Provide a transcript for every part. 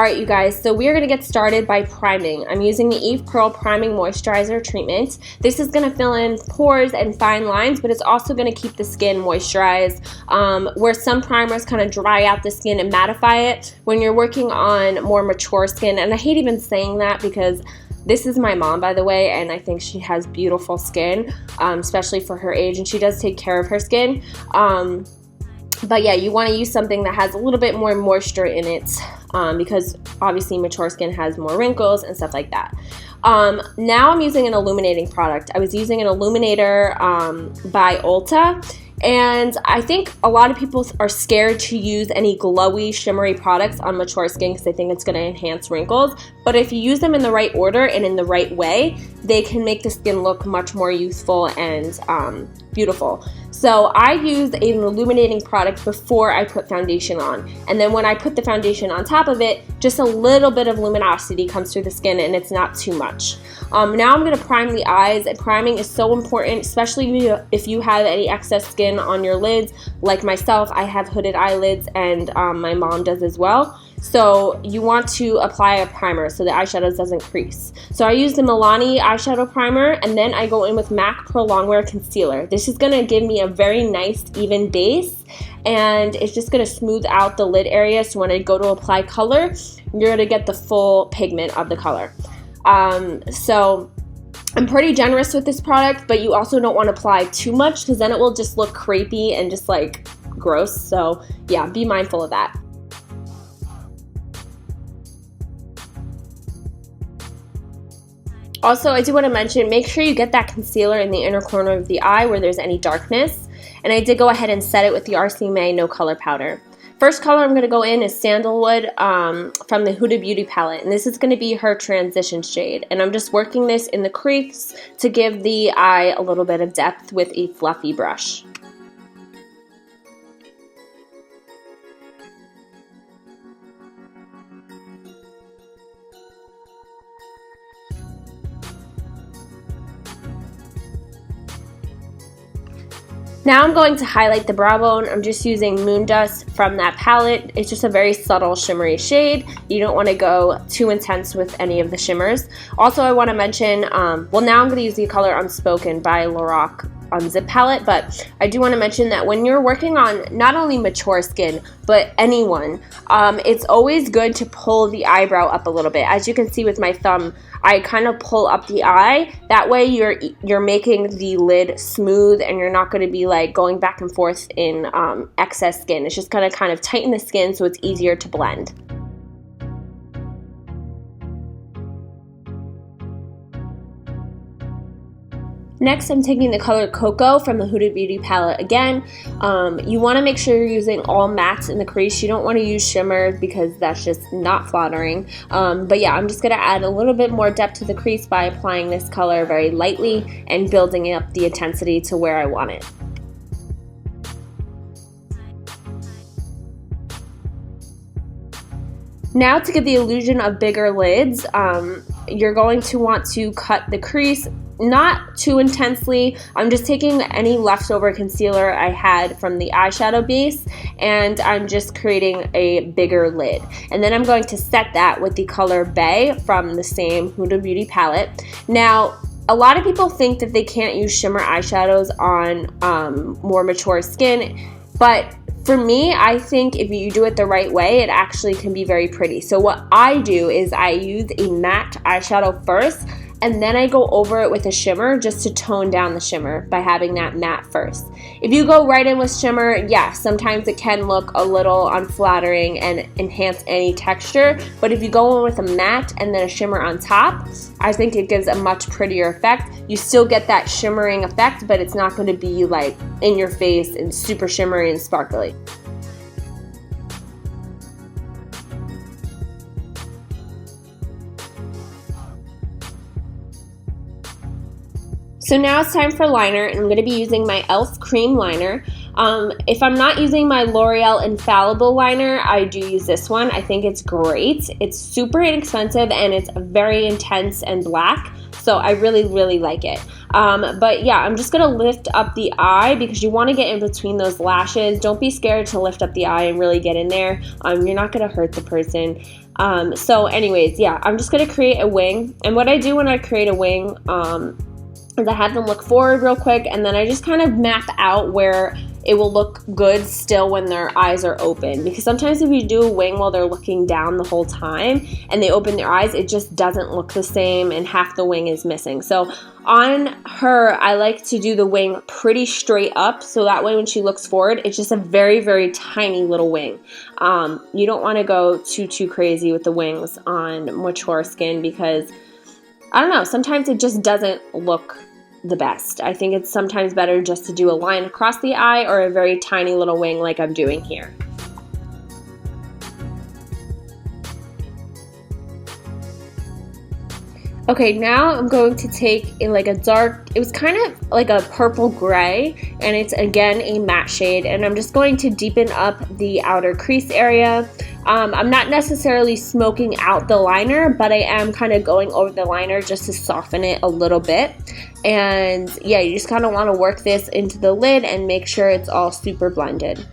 Alright you guys, so we are going to get started by priming. I'm using the Eve Pearl Priming Moisturizer Treatment. This is going to fill in pores and fine lines, but it's also going to keep the skin moisturized. Where some primers kind of dry out the skin and mattify it, when you're working on more mature skin, and I hate even saying that because this is my mom, by the way, and I think she has beautiful skin, especially for her age, and she does take care of her skin. But yeah, you want to use something that has a little bit more moisture in it because obviously mature skin has more wrinkles and stuff like that. Now I'm using an illuminating product. I was using an illuminator by Ulta. And I think a lot of people are scared to use any glowy, shimmery products on mature skin because they think it's going to enhance wrinkles. But if you use them in the right order and in the right way, they can make the skin look much more youthful and beautiful. So I use an illuminating product before I put foundation on. And then when I put the foundation on top of it, just a little bit of luminosity comes through the skin and it's not too much. Now I'm going to prime the eyes. And priming is so important, especially if you have any excess skin on your lids. Like myself, I have hooded eyelids and my mom does as well. So you want to apply a primer so the eyeshadow doesn't crease. So I use the Milani eyeshadow primer, and then I go in with MAC Pro Longwear Concealer. This is going to give me a very nice even base, and it's just going to smooth out the lid area, so when I go to apply color, you're going to get the full pigment of the color. So I'm pretty generous with this product, but you also don't want to apply too much because then it will just look crepey and just like gross. So yeah, be mindful of that. Also, I do want to mention, make sure you get that concealer in the inner corner of the eye where there's any darkness. And I did go ahead and set it with the RC May No Color Powder. First color I'm going to go in is Sandalwood from the Huda Beauty palette. And this is going to be her transition shade. And I'm just working this in the crease to give the eye a little bit of depth with a fluffy brush. Now I'm going to highlight the brow bone. I'm just using Moon Dust from that palette. It's just a very subtle shimmery shade. You don't want to go too intense with any of the shimmers. Also, I want to mention, well, now I'm going to use the color Unspoken by Lorac Unzipped palette, but I do want to mention that when you're working on not only mature skin, but anyone, it's always good to pull the eyebrow up a little bit. As you can see with my thumb, I kind of pull up the eye. That way you're making the lid smooth and you're not going to be like going back and forth in excess skin. It's just going to kind of tighten the skin so it's easier to blend. Next, I'm taking the color Cocoa from the Huda Beauty palette again. You want to make sure you're using all mattes in the crease. You don't want to use shimmers because that's just not flattering. But yeah, I'm just going to add a little bit more depth to the crease by applying this color very lightly and building up the intensity to where I want it. Now to give the illusion of bigger lids, you're going to want to cut the crease not too intensely. I'm just taking any leftover concealer I had from the eyeshadow base and I'm just creating a bigger lid. And then I'm going to set that with the color Bay from the same Huda Beauty palette. Now, a lot of people think that they can't use shimmer eyeshadows on more mature skin, but for me, I think if you do it the right way, it actually can be very pretty. So what I do is I use a matte eyeshadow first, and then I go over it with a shimmer just to tone down the shimmer by having that matte first. If you go right in with shimmer, yeah, sometimes it can look a little unflattering and enhance any texture, but if you go in with a matte and then a shimmer on top, I think it gives a much prettier effect. You still get that shimmering effect, but it's not going to be like in your face and super shimmery and sparkly. So now it's time for liner, and I'm going to be using my e.l.f. cream liner. If I'm not using my L'Oreal Infallible liner, I do use this one. I think it's great. It's super inexpensive and it's very intense and black. So I really, really like it. But yeah, I'm just going to lift up the eye because you want to get in between those lashes. Don't be scared to lift up the eye and really get in there. You're not going to hurt the person. So anyways, yeah, I'm just going to create a wing. And what I do when I create a wing is I have them look forward real quick, and then I just kind of map out where it will look good still when their eyes are open. Because sometimes if you do a wing while they're looking down the whole time and they open their eyes, it just doesn't look the same and half the wing is missing. So on her, I like to do the wing pretty straight up, so that way when she looks forward, it's just a very, very tiny little wing. You don't want to go too crazy with the wings on mature skin because, I don't know, sometimes it just doesn't look the best. I think it's sometimes better just to do a line across the eye or a very tiny little wing like I'm doing here. Okay, now I'm going to take like a dark, it was kind of like a purple gray, and it's again a matte shade, and I'm just going to deepen up the outer crease area. I'm not necessarily smoking out the liner, but I am kind of going over the liner just to soften it a little bit. And yeah, you just kind of want to work this into the lid and make sure it's all super blended.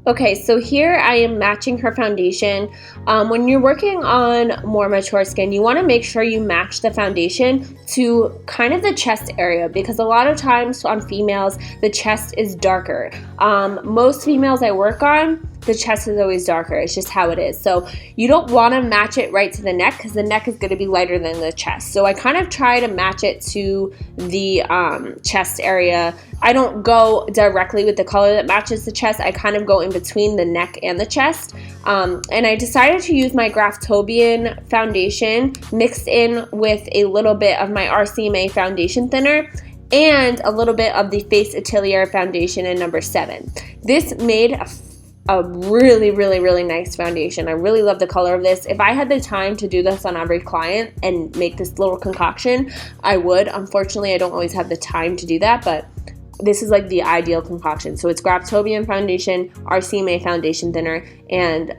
Okay, so here I am matching her foundation. When you're working on more mature skin, you want to make sure you match the foundation to kind of the chest area, because a lot of times on females, the chest is darker. Most females I work on, the chest is always darker. It's just how it is. So you don't want to match it right to the neck because the neck is going to be lighter than the chest. So I kind of try to match it to the chest area. I don't go directly with the color that matches the chest. I kind of go in between the neck and the chest. And I decided to use my Graftobian foundation mixed in with a little bit of my RCMA foundation thinner and a little bit of the Face Atelier foundation in number 7. This made a really nice foundation. I really love the color of this. If I had the time to do this on every client and make this little concoction, I would. Unfortunately, I don't always have the time to do that, but this is like the ideal concoction. So it's Graftobian foundation, RCMA foundation thinner, and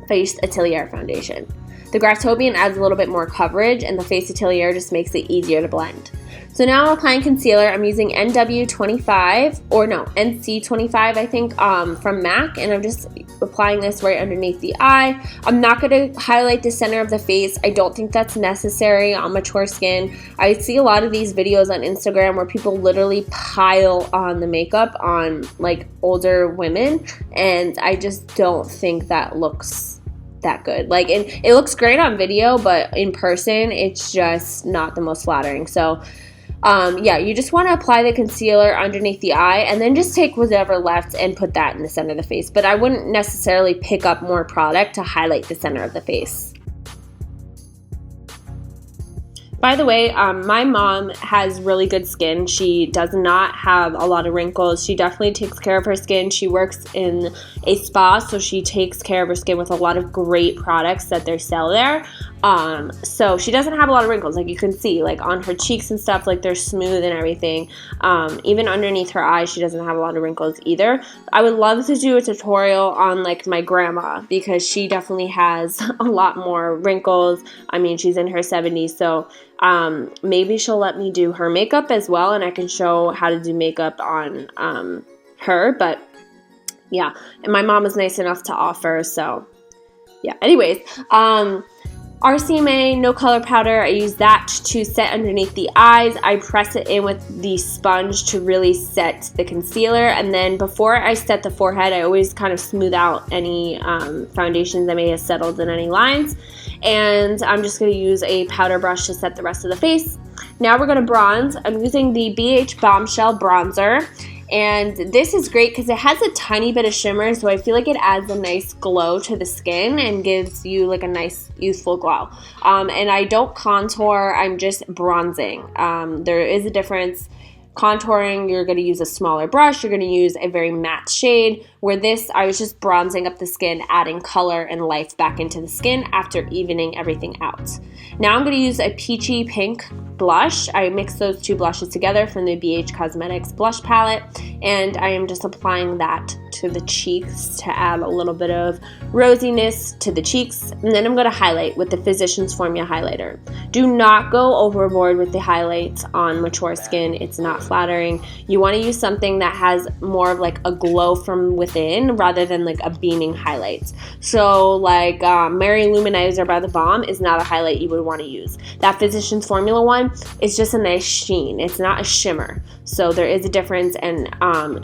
Face Atelier foundation. The Graftobian adds a little bit more coverage, and the Face Atelier just makes it easier to blend. So now I'm applying concealer. I'm using NW25, or no, NC25 I think, from MAC, and I'm just applying this right underneath the eye. I'm not going to highlight the center of the face. I don't think that's necessary on mature skin. I see a lot of these videos on Instagram where people literally pile on the makeup on like older women, and I just don't think that looks that good. Like, it looks great on video, but in person it's just not the most flattering. So yeah, you just want to apply the concealer underneath the eye and then just take whatever left and put that in the center of the face. But I wouldn't necessarily pick up more product to highlight the center of the face. By the way, my mom has really good skin. She does not have a lot of wrinkles. She definitely takes care of her skin. She works in a spa, so she takes care of her skin with a lot of great products that they sell there. So she doesn't have a lot of wrinkles, like you can see, like on her cheeks and stuff, like they're smooth and everything. Even underneath her eyes, she doesn't have a lot of wrinkles either. I would love to do a tutorial on like my grandma, because she definitely has a lot more wrinkles. I mean, she's in her 70s, so maybe she'll let me do her makeup as well, and I can show how to do makeup on her. But yeah, and my mom is nice enough to offer, so yeah. Anyways, RCMA no color powder, I use that to set underneath the eyes. I press it in with the sponge to really set the concealer, and then before I set the forehead, I always kind of smooth out any foundations that may have settled in any lines. And I'm just going to use a powder brush to set the rest of the face. Now we're going to bronze. I'm using the BH Bombshell bronzer, and this is great because it has a tiny bit of shimmer, so I feel like it adds a nice glow to the skin and gives you like a nice youthful glow. And I don't contour, I'm just bronzing. There is a difference. Contouring, you're going to use a smaller brush, you're going to use a very matte shade, where this, I was just bronzing up the skin, adding color and life back into the skin after evening everything out. Now I'm going to use a peachy pink blush. I mixed those two blushes together from the BH Cosmetics blush palette, and I am just applying that to the cheeks to add a little bit of rosiness to the cheeks. And then I'm going to highlight with the Physicians Formula highlighter. Do not go overboard with the highlights on mature skin. It's not flattering. You want to use something that has more of like a glow from within rather than like a beaming highlights. So like Mary Luminizer by The Balm is not a highlight you would want to use. That Physicians Formula one is just a nice sheen. It's not a shimmer. So there is a difference, and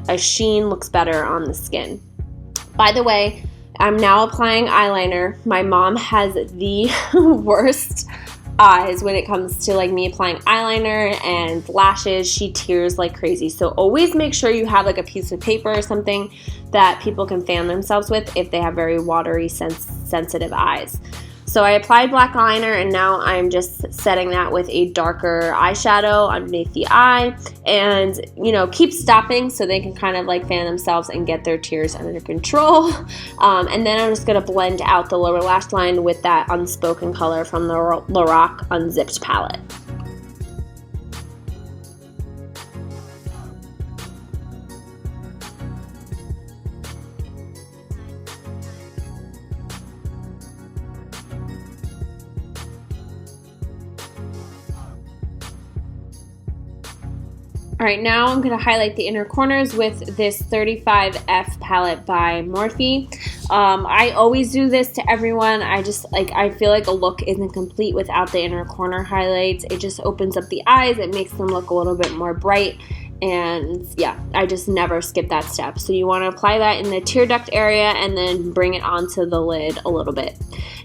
a sheen looks better on the skin. By the way, I'm now applying eyeliner. My mom has the worst eyes when it comes to like me applying eyeliner and lashes. She tears like crazy. So always make sure you have like a piece of paper or something that people can fan themselves with if they have very watery sensitive eyes. So I applied black eyeliner, and now I'm just setting that with a darker eyeshadow underneath the eye, and you know, keep stopping so they can kind of like fan themselves and get their tears under control. And then I'm just going to blend out the lower lash line with that unspoken color from the Lorac Unzipped palette. All right, now I'm going to highlight the inner corners with this 35F palette by Morphe. I always do this to everyone. I feel like a look isn't complete without the inner corner highlights. It just opens up the eyes. It makes them look a little bit more bright. And yeah, I just never skip that step. So you want to apply that in the tear duct area and then bring it onto the lid a little bit.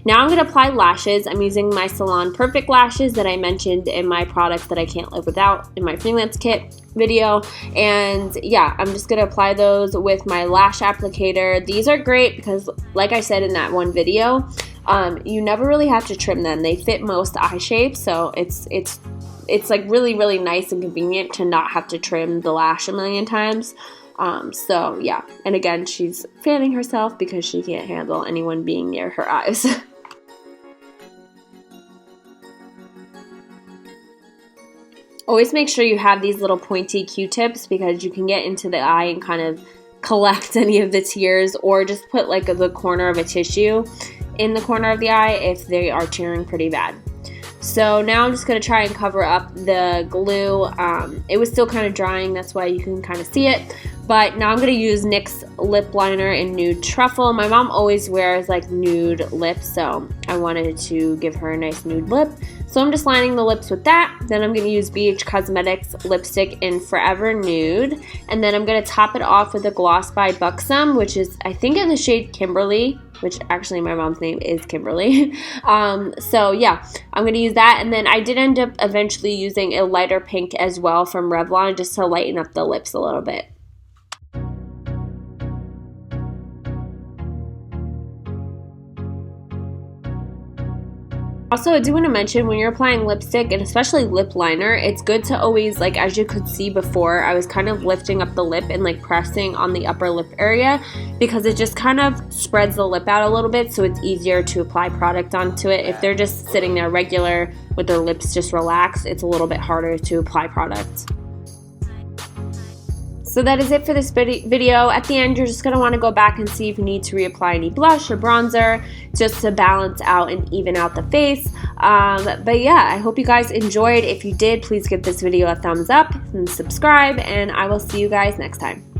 Now I'm going to apply lashes. I'm using my Salon Perfect lashes that I mentioned in my products that I can't live without in my freelance kit video. And yeah, I'm just going to apply those with my lash applicator. These are great because, like I said in that one video, you never really have to trim them. They fit most eye shapes, so it's like really, really nice and convenient to not have to trim the lash a million times. So yeah, and again, she's fanning herself because she can't handle anyone being near her eyes. Always make sure you have these little pointy Q-tips because you can get into the eye and kind of collect any of the tears, or just put like the corner of a tissue in the corner of the eye if they are tearing pretty bad. So now I'm just going to try and cover up the glue. It was still kind of drying, that's why you can kind of see it. But now I'm going to use NYX lip liner in Nude Truffle. My mom always wears like nude lips, so I wanted to give her a nice nude lip. So I'm just lining the lips with that. Then I'm going to use BH Cosmetics lipstick in Forever Nude. And then I'm going to top it off with a gloss by Buxom, which is, I think, in the shade Kimberly, which actually my mom's name is Kimberly. So yeah, I'm going to use that. And then I did end up eventually using a lighter pink as well from Revlon just to lighten up the lips a little bit. Also, I do want to mention when you're applying lipstick and especially lip liner, it's good to always, like as you could see before, I was kind of lifting up the lip and like pressing on the upper lip area because it just kind of spreads the lip out a little bit, so it's easier to apply product onto it. If they're just sitting there regular with their lips just relaxed, it's a little bit harder to apply product. So that is it for this video. At the end, you're just going to want to go back and see if you need to reapply any blush or bronzer just to balance out and even out the face. But yeah, I hope you guys enjoyed. If you did, please give this video a thumbs up and subscribe, and I will see you guys next time.